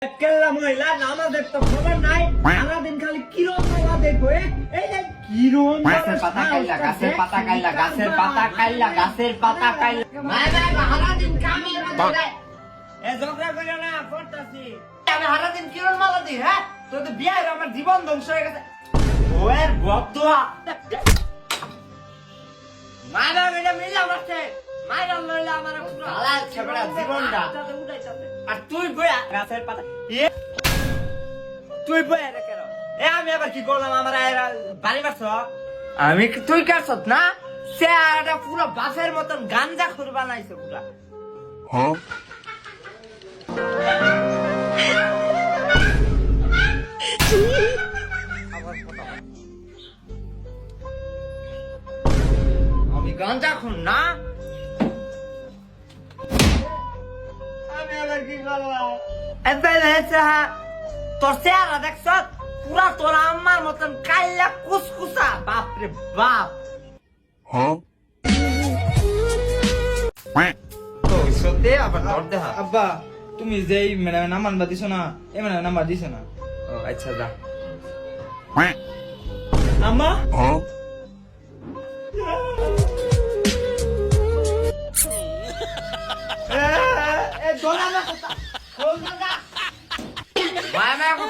কেল্লা মহিলা নামাজের তো খবর নাই, সারাদিন খালি কিরণ মালা দেখবো। এই যে কিরণ গাছের পাতা কাইলা, গাছের পাতা কাইলা, গাছের পাতা কাইলা, গাছের পাতা কাইলা। সারাদিন কামের মধ্যে ঝগড়া করে না করতেছি। আমি সারাদিন কিরণ মালা দিই, হ্যাঁ? তোর তো বিয়ে হয়ে আমার জীবন ধ্বংস হয়ে গেছে। ওয়ের বদুয়া মারা মেলা মিলা মারছে, মারা লইলা আমার পুরো হালাল ছেবড়া জীবনটা। আর তুই বয়া গাছের পাতা তুই বয়া রে কেন? আমি আবার কি করলাম? আমার বাড়ি মারছ? আমি তুই কাটছ না? সে একটা পুরো বাসের মতন গাঞ্জা খুর বানাইছে পুরা। আমি গাঞ্জা খুন না? আমি আবার কি করলাম? তোর চেহারা দেখছ পুরা তোর আম্মার মতন কাইলা কুসকুসা। বাপরে বাপ। তো সত্যি আবার ধরতে হয়। আব্বা তুমি যেই মানে নাম্বার দিছ না, এই মানে নাম্বার দিছ না। ও আচ্ছা যা। আম্মা ভাই আমি এখন